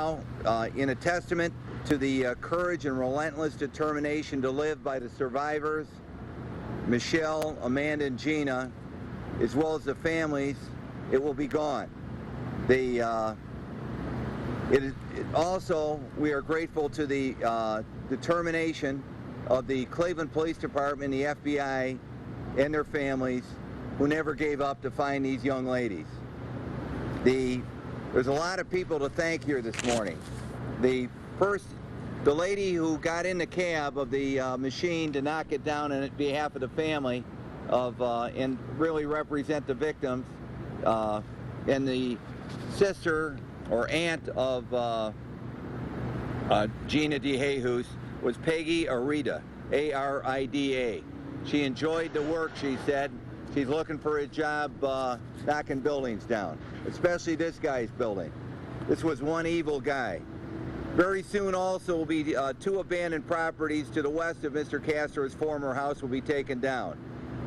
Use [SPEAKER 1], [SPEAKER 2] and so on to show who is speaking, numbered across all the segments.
[SPEAKER 1] now, in a testament to the courage and relentless determination to live by the survivors, Michelle, Amanda, and Gina, as well as the families, it will be gone. Also, we are grateful to the determination of the Cleveland Police Department, the FBI, and their families, who never gave up to find these young ladies. There's a lot of people to thank here this morning. The lady who got in the cab of the machine to knock it down on behalf of the family and really represent the victims, and the sister or aunt of Gina DeJesus was Peggy Arida, A-R-I-D-A. She enjoyed the work, she said. She's looking for a job knocking buildings down, especially this guy's building. This was one evil guy. Very soon also will be 2 abandoned properties to the west of Mr. Castro's former house will be taken down.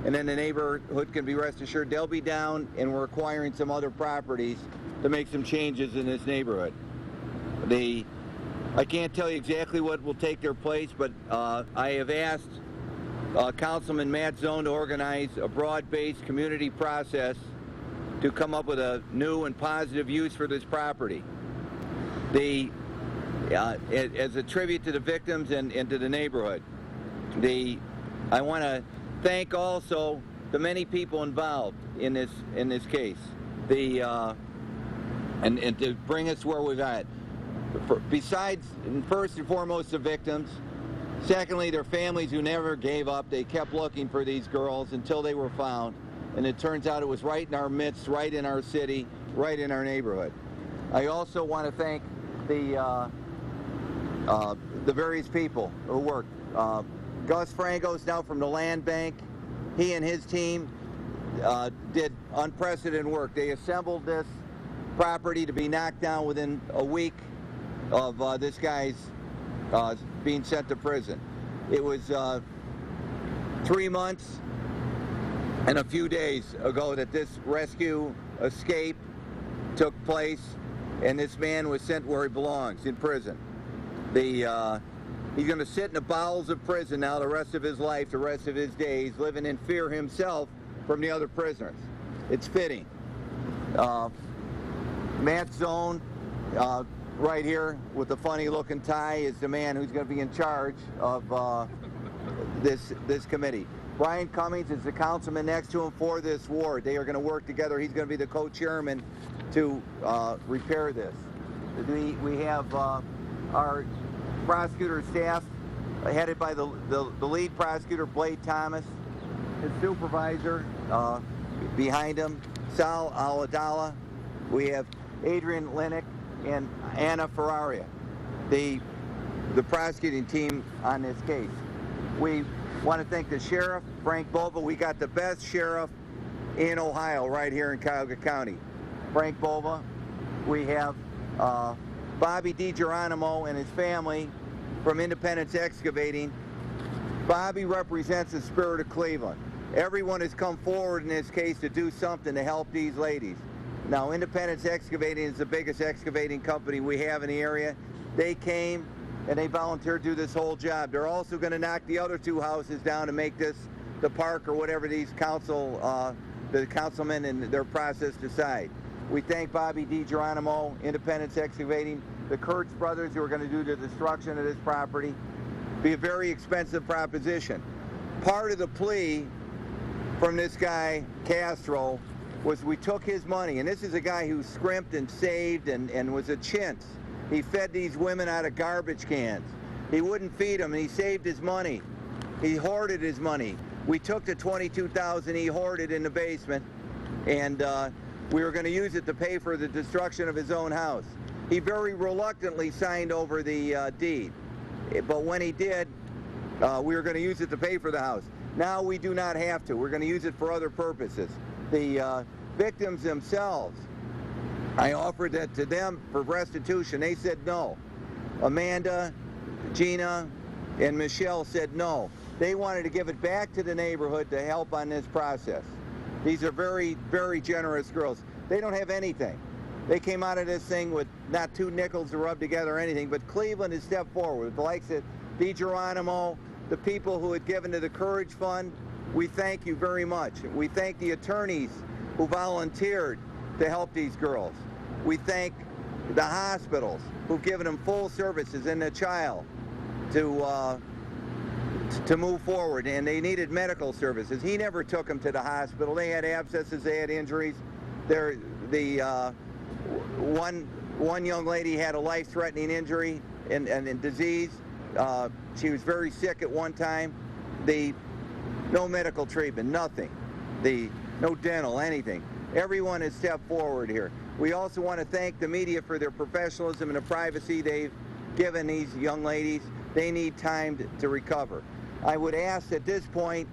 [SPEAKER 1] And then the neighborhood can be rest assured they'll be down, and we're acquiring some other properties to make some changes in this neighborhood. I can't tell you exactly what will take their place, but I have asked Councilman Matt Zone to organize a broad-based community process to come up with a new and positive use for this property. As a tribute to the victims and to the neighborhood. I want to thank also the many people involved in this case. And to bring us where we're at. Besides, first and foremost, the victims. Secondly, their families who never gave up. They kept looking for these girls until they were found. And it turns out it was right in our midst, right in our city, right in our neighborhood. I also want to thank the various people who worked. Gus Franco's now from the Land Bank. He and his team did unprecedented work. They assembled this property to be knocked down within a week of this guy's being sent to prison. It was 3 months and a few days ago that this rescue escape took place, and this man was sent where he belongs, in prison. He's going to sit in the bowels of prison now the rest of his life, the rest of his days, living in fear himself from the other prisoners. It's fitting. Matt Zone, right here with the funny-looking tie, is the man who's going to be in charge of this committee. Brian Cummings is the councilman next to him for this ward. They are going to work together. He's going to be the co-chairman to repair this. We have our prosecutor staff headed by the lead prosecutor, Blade Thomas, his supervisor behind him, Sal Aladala. We have Adrian Linick and Anna Ferraria, the prosecuting team on this case. We want to thank the sheriff, Frank Bova. We got the best sheriff in Ohio right here in Cuyahoga County, Frank Bova. We have Bobby DiGeronimo and his family from Independence Excavating. Bobby represents the spirit of Cleveland. Everyone has come forward in this case to do something to help these ladies. Now, Independence Excavating is the biggest excavating company we have in the area. They came and they volunteered to do this whole job. They're also going to knock the other 2 houses down to make this the park or whatever these the councilmen and their process decide. We thank Bobby DiGeronimo, Independence Excavating, the Kurtz brothers who are going to do the destruction of this property. Be a very expensive proposition. Part of the plea from this guy, Castro, was we took his money, and this is a guy who scrimped and saved and was a chintz. He fed these women out of garbage cans. He wouldn't feed them, and he saved his money. He hoarded his money. We took the $22,000 he hoarded in the basement, and we were going to use it to pay for the destruction of his own house. He very reluctantly signed over the deed, but when he did, we were going to use it to pay for the house. Now we do not have to. We're going to use it for other purposes. The victims themselves, I offered that to them for restitution. They said no. Amanda, Gina, and Michelle said no. They wanted to give it back to the neighborhood to help on this process. These are very, very generous girls. They don't have anything. They came out of this thing with not 2 nickels to rub together or anything, but Cleveland has stepped forward. The likes of DeGeronimo, the people who had given to the Courage Fund, we thank you very much. We thank the attorneys who volunteered to help these girls. We thank the hospitals who've given them full services and the child to move forward, and they needed medical services. He never took them to the hospital. They had abscesses, they had injuries. One young lady had a life-threatening injury and disease. She was very sick at one time. No medical treatment, nothing. No dental, anything. Everyone has stepped forward here. We also want to thank the media for their professionalism and the privacy they've given these young ladies. They need time to recover. I would ask at this point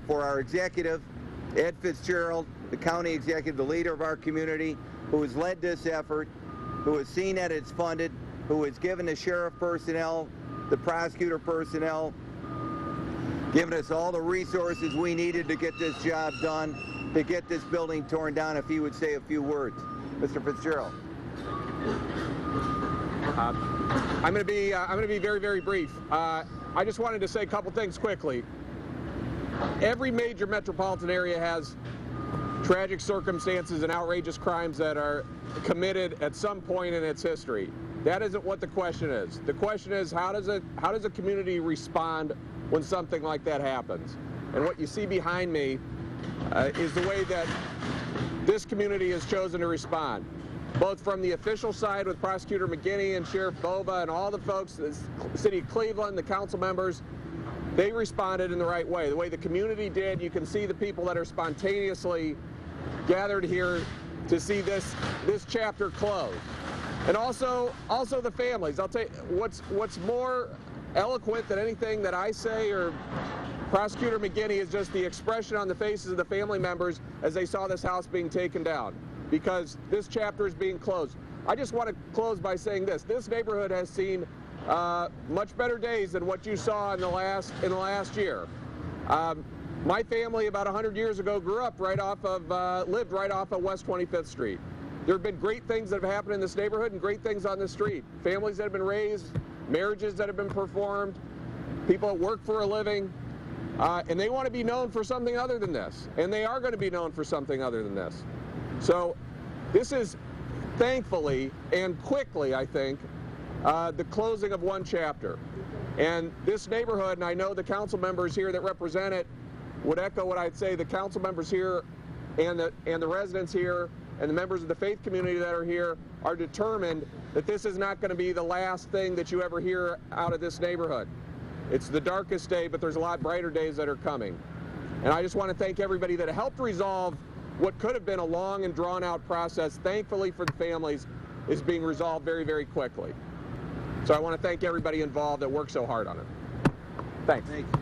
[SPEAKER 1] for our executive, Ed Fitzgerald, the county executive, the leader of our community, who has led this effort, who has seen that it's funded, who has given the sheriff personnel, the prosecutor personnel, given us all the resources we needed to get this job done, to get this building torn down, if he would say a few words. Mr. Fitzgerald.
[SPEAKER 2] I'm going to be very, very brief. I just wanted to say a couple things quickly. Every major metropolitan area has tragic circumstances and outrageous crimes that are committed at some point in its history. That isn't what the question is. The question is, how does a community respond when something like that happens? And what you see behind me is the way that this community has chosen to respond, both from the official side with Prosecutor McGinty and Sheriff Bova and all the folks, the City of Cleveland, the council members. They responded in the right way. The way the community did, you can see the people that are spontaneously gathered here to see this chapter close. And also the families. I'll tell you, what's more eloquent than anything that I say or Prosecutor McGinty is just the expression on the faces of the family members as they saw this house being taken down, because this chapter is being closed. I just want to close by saying this. This neighborhood has seen much better days than what you saw in the last year. My family about 100 years ago grew up lived right off of West 25th Street. There have been great things that have happened in this neighborhood and great things on the street. Families that have been raised, marriages that have been performed, people that work for a living, and they want to be known for something other than this. And they are going to be known for something other than this. So this is, thankfully and quickly, I think, the closing of one chapter. And this neighborhood, and I know the council members here that represent it would echo what I'd say, the council members here and the residents here and the members of the faith community that are here are determined that this is not going to be the last thing that you ever hear out of this neighborhood. It's the darkest day, but there's a lot brighter days that are coming. And I just want to thank everybody that helped resolve what could have been a long and drawn-out process. Thankfully for the families, is being resolved very, very quickly. So I want to thank everybody involved that worked so hard on it. Thanks.
[SPEAKER 1] Thank you.